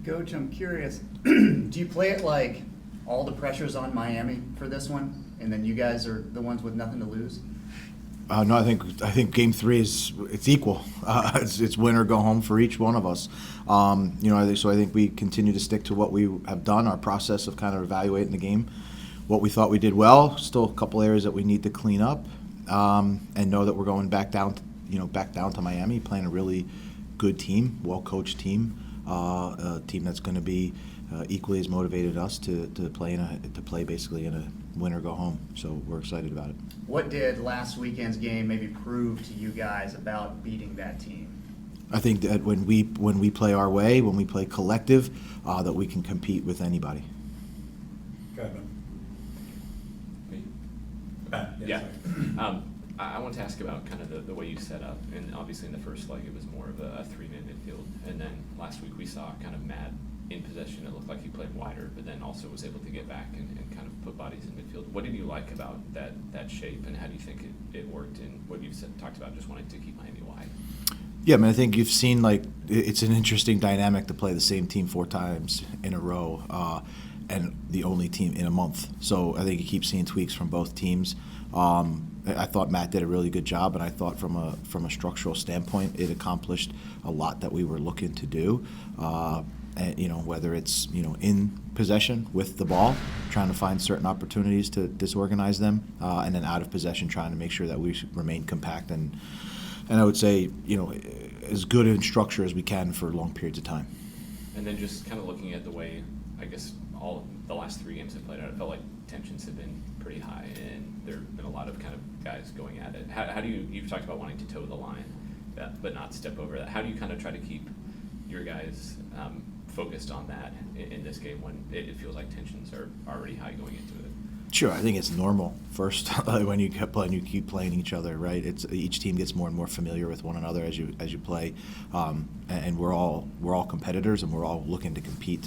Coach, I'm curious, do you play it like all the pressure's on Miami for this one, and then you guys are the ones with nothing to lose? No, I think Game 3 it's equal. It's win or go home for each one of us. I think we continue to stick to what we have done, our process of kind of evaluating the game, what we thought we did well. Still a couple areas that we need to clean up, and know that we're going back down to Miami, playing a really good team, well-coached team, a team that's going to be equally as motivated us to play basically in a win or go home. So we're excited about it. What did last weekend's game maybe prove to you guys about beating that team? I think that when we play our way, when we play collective, that we can compete with anybody. Go ahead, Ben. Yeah. I want to ask about kind of the way you set up, and obviously in the first leg it was more of a three-man midfield, and then last week we saw kind of Matt in possession. It looked like he played wider, but then also was able to get back and kind of put bodies in midfield. What did you like about that shape, and how do you think it worked in what you've talked about, just wanting to keep Miami wide? Yeah, I mean, I think you've seen, like, it's an interesting dynamic to play the same team 4 times in a row, and the only team in a month. So I think you keep seeing tweaks from both teams. I thought Matt did a really good job, and I thought from a structural standpoint, it accomplished a lot that we were looking to do. And, whether it's in possession with the ball, trying to find certain opportunities to disorganize them, and then out of possession, trying to make sure that we remain compact and I would say as good in structure as we can for long periods of time. And then just kind of looking at the way, I guess, all the last 3 games have played out, it felt like tensions have been pretty high, and there have been a lot of kind of guys going at it. How do you've talked about wanting to toe the line, but not step over that. How do you kind of try to keep your guys focused on that in this game when it feels like tensions are already high going into it? Sure, I think it's normal first when you keep playing each other, right? It's each team gets more and more familiar with one another as you play, and we're all competitors, and we're all looking to compete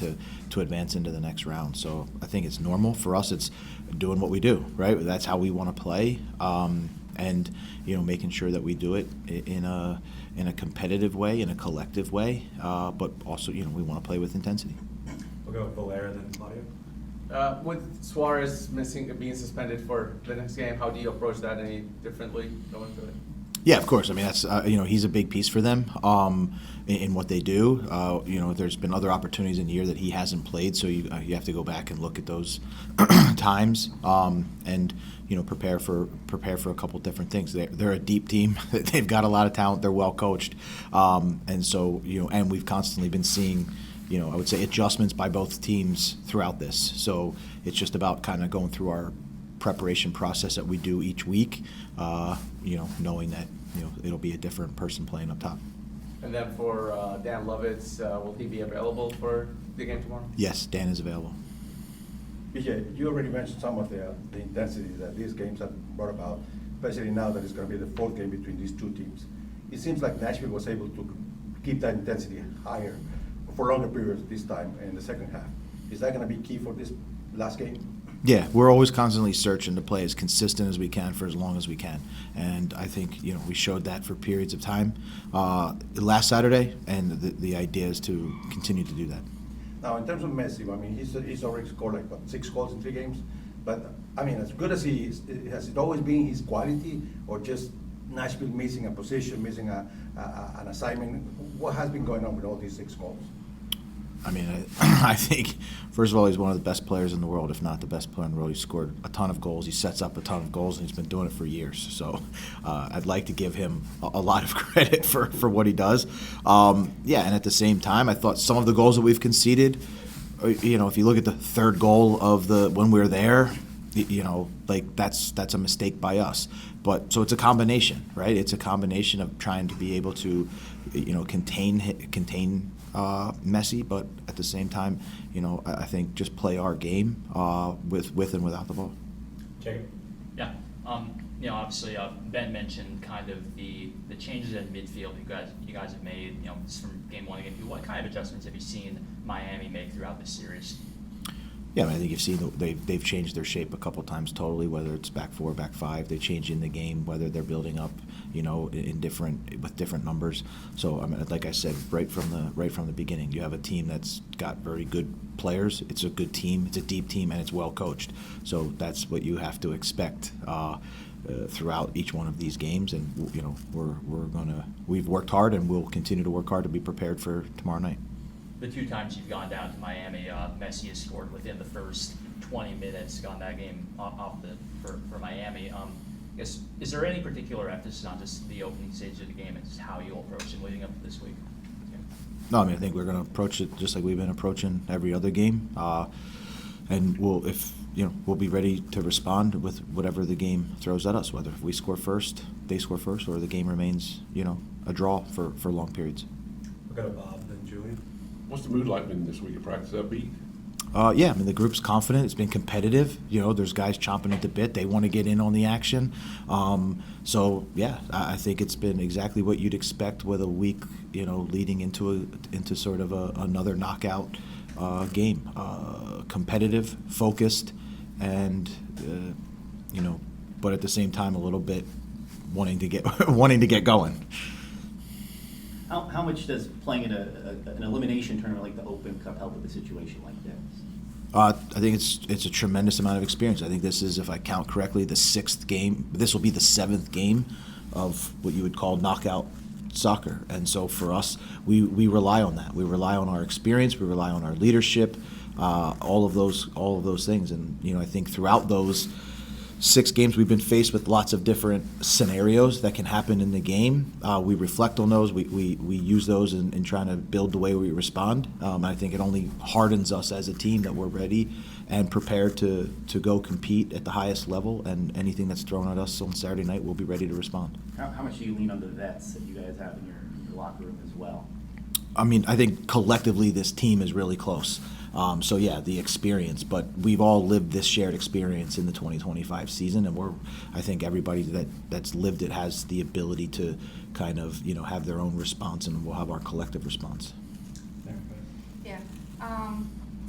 to advance into the next round. So I think it's normal for us. It's doing what we do, right? That's how we want to play, and making sure that we do it in a competitive way, in a collective way, but also we want to play with intensity. We'll go with Valera, then Claudio. With Suarez being suspended for the next game, how do you approach that any differently going through it? Yeah, of course. I mean, that's he's a big piece for them in what they do. There's been other opportunities in the year that he hasn't played, so you have to go back and look at those times and prepare for a couple different things. They're a deep team. They've got a lot of talent. They're well coached, and so and we've constantly been seeing. I would say adjustments by both teams throughout this. So it's just about kind of going through our preparation process that we do each week, knowing that, it'll be a different person playing up top. And then for Dan Lovitz, will he be available for the game tomorrow? Yes, Dan is available. BJ, you already mentioned some of the intensity that these games have brought about, especially now that it's going to be the 4th game between these 2 teams. It seems like Nashville was able to keep that intensity higher for longer periods this time in the second half. Is that going to be key for this last game? Yeah, we're always constantly searching to play as consistent as we can for as long as we can. And I think, we showed that for periods of time last Saturday, and the idea is to continue to do that. Now, in terms of Messi, I mean, he's already scored 6 goals in 3 games. But, I mean, as good as he is, has it always been his quality, or just Nashville missing a position, missing an assignment? What has been going on with all these 6 goals? I mean, I think, first of all, he's one of the best players in the world, if not the best player in the world. He's scored a ton of goals. He sets up a ton of goals, and he's been doing it for years. So I'd like to give him a lot of credit for what he does. And at the same time, I thought some of the goals that we've conceded, if you look at the 3rd goal of when we were there, that's a mistake by us. But so it's a combination, right? It's a combination of trying to be able to, contain Messi, but at the same time, I think just play our game with and without the ball. Jacob. Yeah. Obviously, Ben mentioned kind of the changes in midfield you guys have made. From game 1 to game 2. What kind of adjustments have you seen Miami make throughout the series? Yeah, I mean, I think you've seen they've changed their shape a couple times totally. Whether it's back four, back five, they change in the game. Whether they're building up, in different numbers. So I mean, like I said, right from the beginning, you have a team that's got very good players. It's a good team. It's a deep team, and it's well coached. So that's what you have to expect throughout each one of these games. And we've worked hard, and we'll continue to work hard to be prepared for tomorrow night. The 2 times you've gone down to Miami, Messi has scored within the first 20 minutes, gone that game for Miami. I guess, is there any particular emphasis on just the opening stage of the game and just how you'll approach it leading up to this week? No, I mean, I think we're going to approach it just like we've been approaching every other game, and we'll be ready to respond with whatever the game throws at us. Whether we score first, they score first, or the game remains a draw for long periods. We'll go to Bob, then Julian. What's the mood like been this week of practice? Upbeat? Yeah, I mean, the group's confident. It's been competitive. There's guys chomping at the bit. They want to get in on the action. So yeah, I think it's been exactly what you'd expect with a week, leading into sort of another knockout game. Competitive, focused, and but at the same time a little bit wanting to get going. How much does playing in an elimination tournament like the Open Cup help with a situation like this? I think it's a tremendous amount of experience. I think this is, if I count correctly, the 6th game. This will be the 7th game of what you would call knockout soccer. And so for us, we rely on that. We rely on our experience. We rely on our leadership. All of those things. And I think throughout those 6 games, we've been faced with lots of different scenarios that can happen in the game. We reflect on those. We use those in trying to build the way we respond. I think it only hardens us as a team that we're ready and prepared to go compete at the highest level. And anything that's thrown at us on Saturday night, we'll be ready to respond. How much do you lean on the vets that you guys have in your locker room as well? I mean, I think collectively this team is really close. So yeah, the experience, but we've all lived this shared experience in the 2025 season, and I think everybody that's lived it has the ability to kind of have their own response, and we'll have our collective response. Yeah,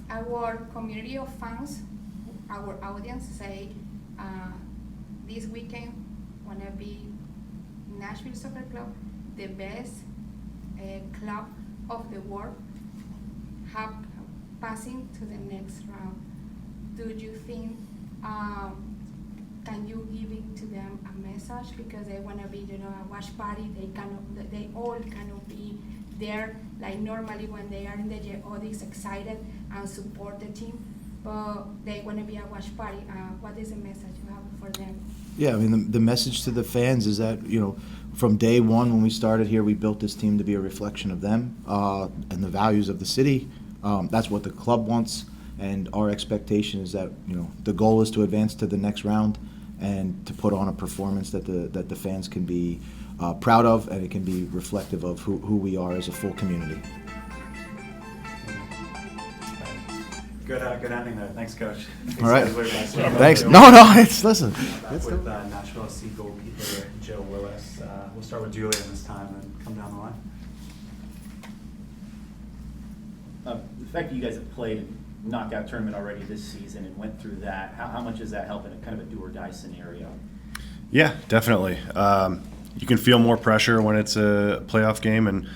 our community of fans, our audience say this weekend wanna be Nashville Soccer Club, the best club of the world, passing to the next round. Do you think, can you give it to them a message, because they want to be, a watch party, they all cannot be there, like normally when they are in the audience excited and support the team, but they want to be a watch party. What is the message you have for them? Yeah, I mean, the message to the fans is that, from day one when we started here, we built this team to be a reflection of them and the values of the city. That's what the club wants, and our expectation is that the goal is to advance to the next round and to put on a performance that the fans can be proud of, and it can be reflective of who we are as a full community. Good ending there. Thanks, Coach. All right. Thanks. No, listen. Back with Nashville SC goalkeeper Joe Willis. We'll start with Julian this time and come down the line. The fact that you guys have played a knockout tournament already this season and went through that, how much does that help in a kind of a do-or-die scenario? Yeah, definitely. You can feel more pressure when it's a playoff game and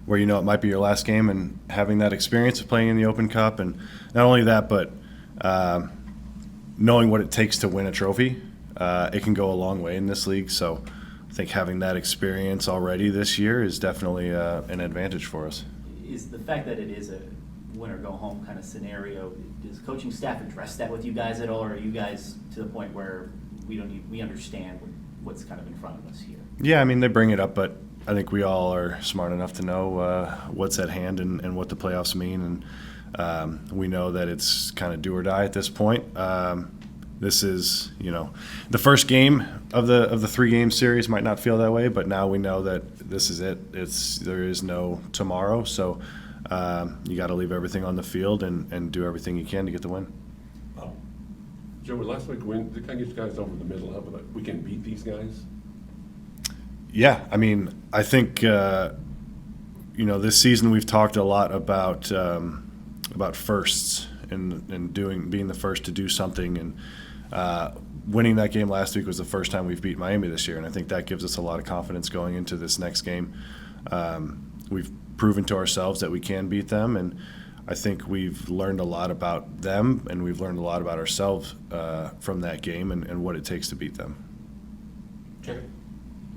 where it might be your last game, and having that experience of playing in the Open Cup, and not only that, but knowing what it takes to win a trophy, it can go a long way in this league. So I think having that experience already this year is definitely an advantage for us. Is the fact that it is a win-or-go-home kind of scenario, does coaching staff address that with you guys at all, or are you guys to the point where we understand what's kind of in front of us here? Yeah, I mean, they bring it up, but I think we all are smart enough to know what's at hand and what the playoffs mean, and we know that it's kind of do or die at this point. This is, the first game of the 3-game series might not feel that way, but now we know that this is it. There is no tomorrow, so you got to leave everything on the field and do everything you can to get the win. Joe, last week, did kind of get you guys over the middle of it? We can beat these guys? Yeah, I mean, I think this season we've talked a lot about firsts and being the first to do something. And winning that game last week was the first time we've beat Miami this year, and I think that gives us a lot of confidence going into this next game. We've proven to ourselves that we can beat them, and I think we've learned a lot about them, and we've learned a lot about ourselves from that game and what it takes to beat them.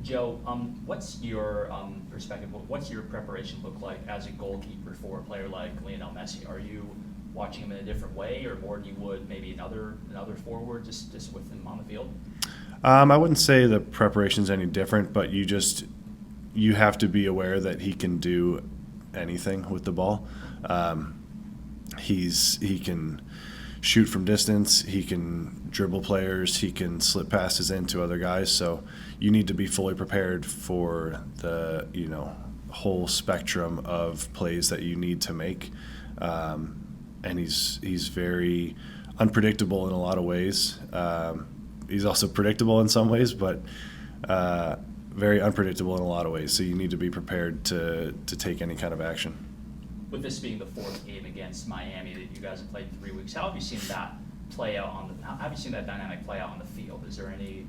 Joe, what's your perspective? What's your preparation look like as a goalkeeper for a player like Lionel Messi? Are you watching him in a different way, or more than you would maybe another forward, just with him on the field? I wouldn't say the preparation's any different, but you have to be aware that he can do anything with the ball. He can shoot from distance, he can dribble players, he can slip passes into other guys. So you need to be fully prepared for the whole spectrum of plays that you need to make. And he's very unpredictable in a lot of ways. He's also predictable in some ways, but very unpredictable in a lot of ways. So you need to be prepared to take any kind of action. With this being the fourth game against Miami that you guys have played in 3 weeks, how have you seen that play out how have you seen that dynamic play out on the field? Is there any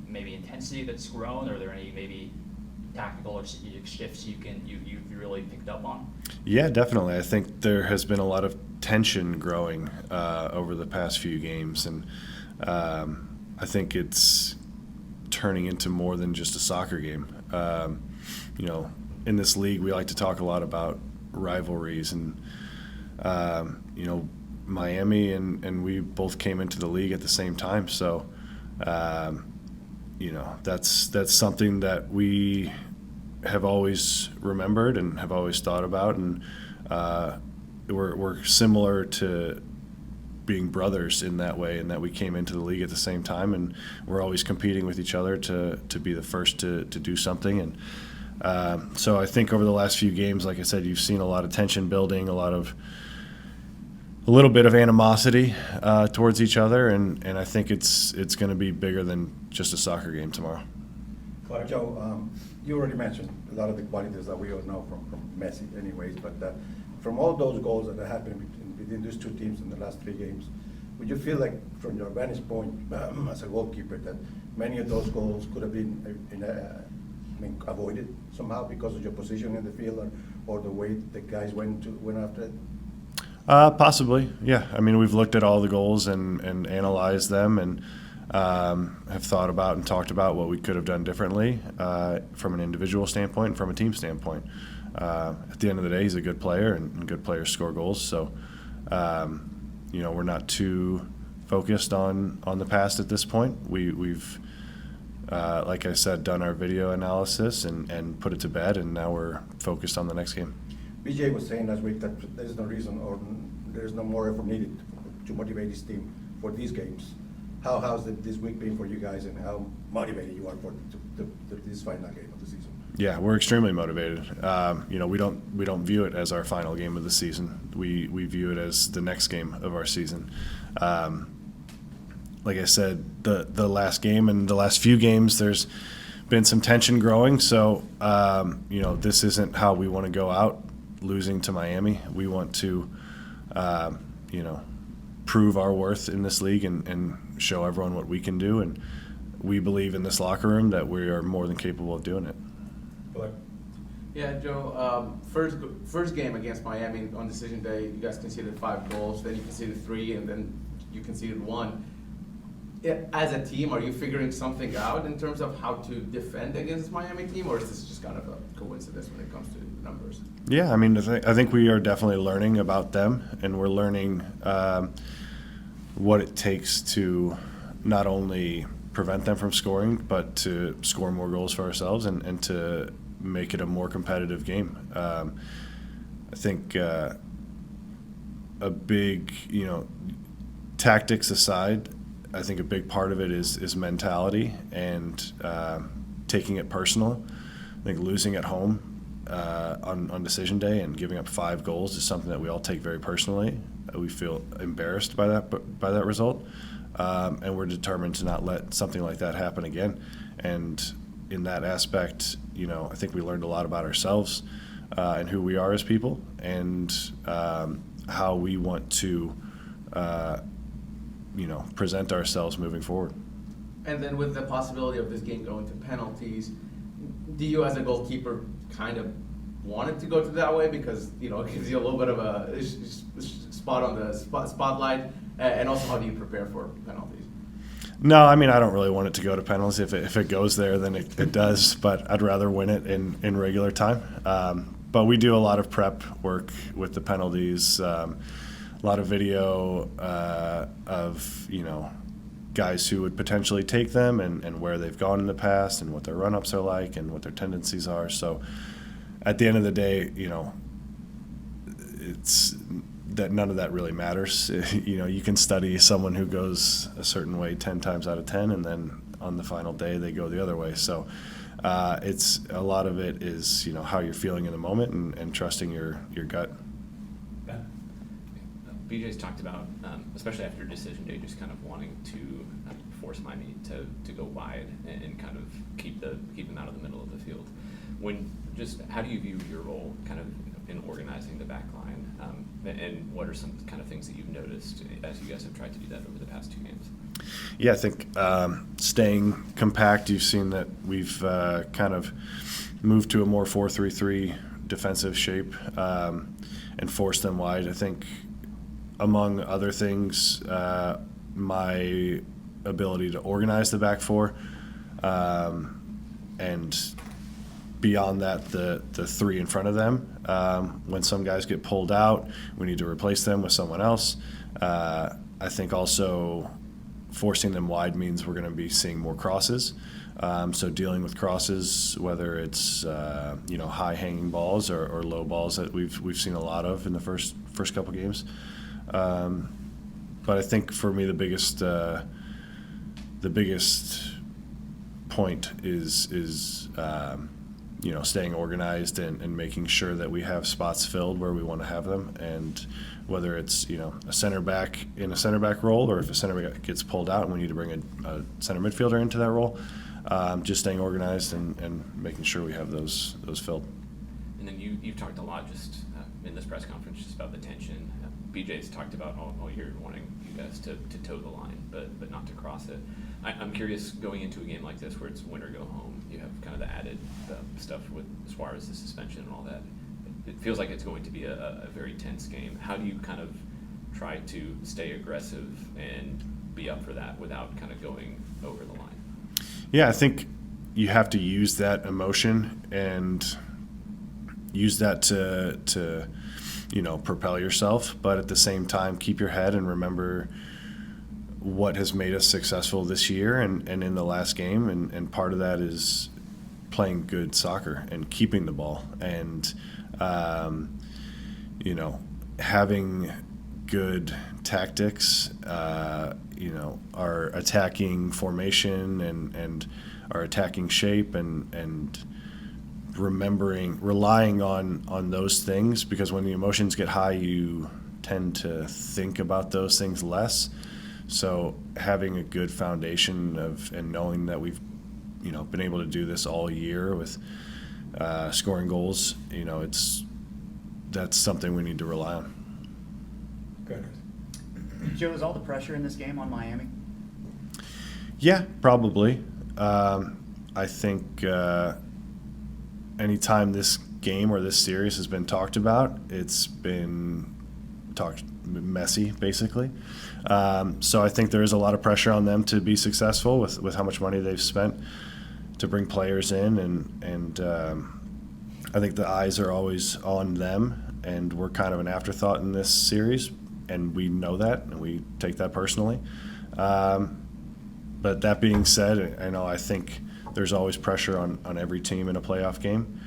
maybe intensity that's grown? Are there any maybe tactical or strategic shifts you've really picked up on? Yeah, definitely. I think there has been a lot of tension growing over the past few games, and I think it's turning into more than just a soccer game. In this league, we like to talk a lot about rivalries, and Miami and we both came into the league at the same time, so that's something that we have always remembered and have always thought about, and we're similar to being brothers in that way, in that we came into the league at the same time, and we're always competing with each other to be the first to do something. And so I think over the last few games, like I said, you've seen a lot of tension building, a little bit of animosity towards each other, and I think it's going to be bigger than just a soccer game tomorrow. Joe, you already mentioned a lot of the qualities that we all know from Messi anyways, but from all those goals that have happened within these two teams in the last 3 games, would you feel like, from your vantage point as a goalkeeper, that many of those goals could have been avoided somehow because of your position in the field or the way the guys went after it? Possibly, yeah. I mean, we've looked at all the goals and analyzed them, and have thought about and talked about what we could have done differently from an individual standpoint and from a team standpoint. At the end of the day, he's a good player, and good players score goals. So, we're not too focused on the past at this point. We've like I said, done our video analysis and put it to bed, and now we're focused on the next game. BJ was saying last week that there's no reason or there's no more effort needed to motivate this team for these games. How's this week been for you guys, and how motivated you are for this final game of the season? Yeah, we're extremely motivated. We don't view it as our final game of the season. We view it as the next game of our season. Like I said, the last game and the last few games, there's been some tension growing. So, this isn't how we want to go out losing to Miami. We want to, prove our worth in this league and show everyone what we can do. And we believe in this locker room that we are more than capable of doing it. Yeah, Joe, first game against Miami on decision day, you guys conceded 5 goals, then you conceded 3, and then you conceded 1. As a team, are you figuring something out in terms of how to defend against this Miami team, or is this just kind of a coincidence when it comes to numbers? Yeah, I mean, I think we are definitely learning about them, and we're learning what it takes to not only prevent them from scoring, but to score more goals for ourselves and to make it a more competitive game. I think a big, tactics aside, I think a big part of it is mentality and taking it personal. I think losing at home on decision day and giving up 5 goals is something that we all take very personally. We feel embarrassed by that result, and we're determined to not let something like that happen again. And in that aspect, I think we learned a lot about ourselves and who we are as people. And how we want to, present ourselves moving forward. And then with the possibility of this game going to penalties, do you as a goalkeeper kind of want it to go to that way because, it gives you a little bit of a spot on the spotlight? And also, how do you prepare for penalties? No, I mean, I don't really want it to go to penalties. If it goes there, then it does, but I'd rather win it in regular time. But we do a lot of prep work with the penalties, a lot of video of, guys who would potentially take them and where they've gone in the past and what their run-ups are like and what their tendencies are. So at the end of the day, it's that none of that really matters. You can study someone who goes a certain way 10 times out of 10, and then on the final day they go the other way. So it's a lot of it is how you're feeling in the moment and trusting your gut. BJ's talked about, especially after decision day, just kind of wanting to force Miami to go wide and kind of keep them out of the middle of the field. How do you view your role kind of in organizing the back line, and what are some kind of things that you've noticed as you guys have tried to do that over the past 2 games? Yeah, I think staying compact. You've seen that we've kind of moved to a more 4-3-3 defensive shape and forced them wide. I think, among other things, my ability to organize the back four, and beyond that, the three in front of them. When some guys get pulled out, we need to replace them with someone else. I think also forcing them wide means we're going to be seeing more crosses. So dealing with crosses, whether it's high hanging balls or low balls that we've seen a lot of in the first couple games. But I think for me the biggest point is staying organized and making sure that we have spots filled where we want to have them, and whether it's a center back in a center back role, or if a center back gets pulled out and we need to bring a center midfielder into that role, just staying organized and making sure we have those filled. And then you've talked a lot just in this press conference just about the tension. BJ's talked about all year wanting you guys to toe the line, but not to cross it. I'm curious, going into a game like this where it's win or go home, you have kind of the added stuff with as far as the suspension and all that. It feels like it's going to be a very tense game. How do you kind of try to stay aggressive and be up for that without kind of going over the line? Yeah, I think you have to use that emotion and use that to propel yourself, but at the same time keep your head and remember what has made us successful this year and in the last game, and part of that is playing good soccer and keeping the ball and having good tactics, our attacking formation and our attacking shape and relying on those things, because when the emotions get high you tend to think about those things less. So having a good foundation and knowing that we've been able to do this all year with scoring goals, that's something we need to rely on. Good. Joe, is all the pressure in this game on Miami? Yeah, probably. I think anytime this game or this series has been talked about, it's been messy, basically. So I think there is a lot of pressure on them to be successful with how much money they've spent to bring players in, and I think the eyes are always on them, and we're kind of an afterthought in this series, and we know that, and we take that personally. But that being said, I think there's always pressure on every team in a playoff game,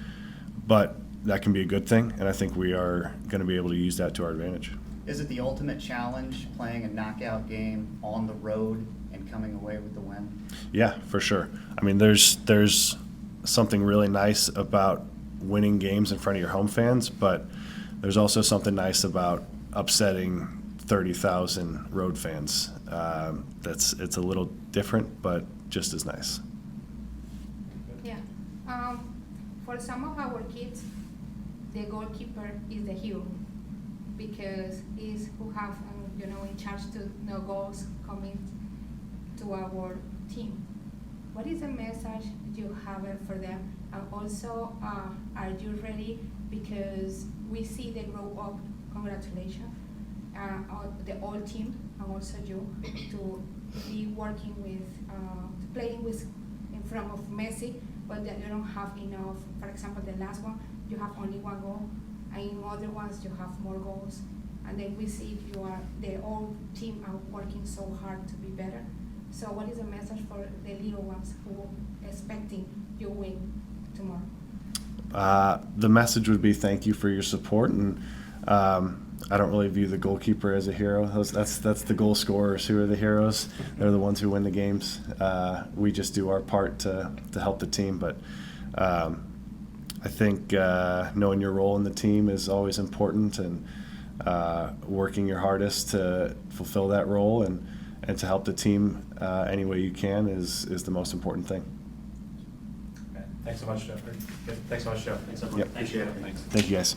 but that can be a good thing, and I think we are going to be able to use that to our advantage. Is it the ultimate challenge playing a knockout game on the road and coming away with the win? Yeah, for sure. I mean, there's something really nice about winning games in front of your home fans, but there's also something nice about upsetting 30,000 road fans. It's a little different, but just as nice. Yeah. For some of our kids, the goalkeeper is the hero. because he's who have in charge to no goals coming to our team. What is the message you have for them? And also, are you ready? Because we see they grow up. Congratulations, the whole team, and also you, to be working with, playing with in front of Messi, but that you don't have enough. For example, the last one, you have only 1 goal, and in other ones you have more goals. And then we see the whole team are working so hard to be better. So what is the message for the little ones who expecting you win tomorrow? The message would be thank you for your support, and I don't really view the goalkeeper as a hero. That's the goal scorers who are the heroes. They're the ones who win the games. We just do our part to help the team, but I think knowing your role in the team is always important, and working your hardest to fulfill that role and to help the team any way you can is the most important thing. Okay. Thanks so much, Jeffrey. Thanks so much, Joe. Thanks, everyone. Yep. Thank Appreciate you. it. Thanks. Thank you, guys.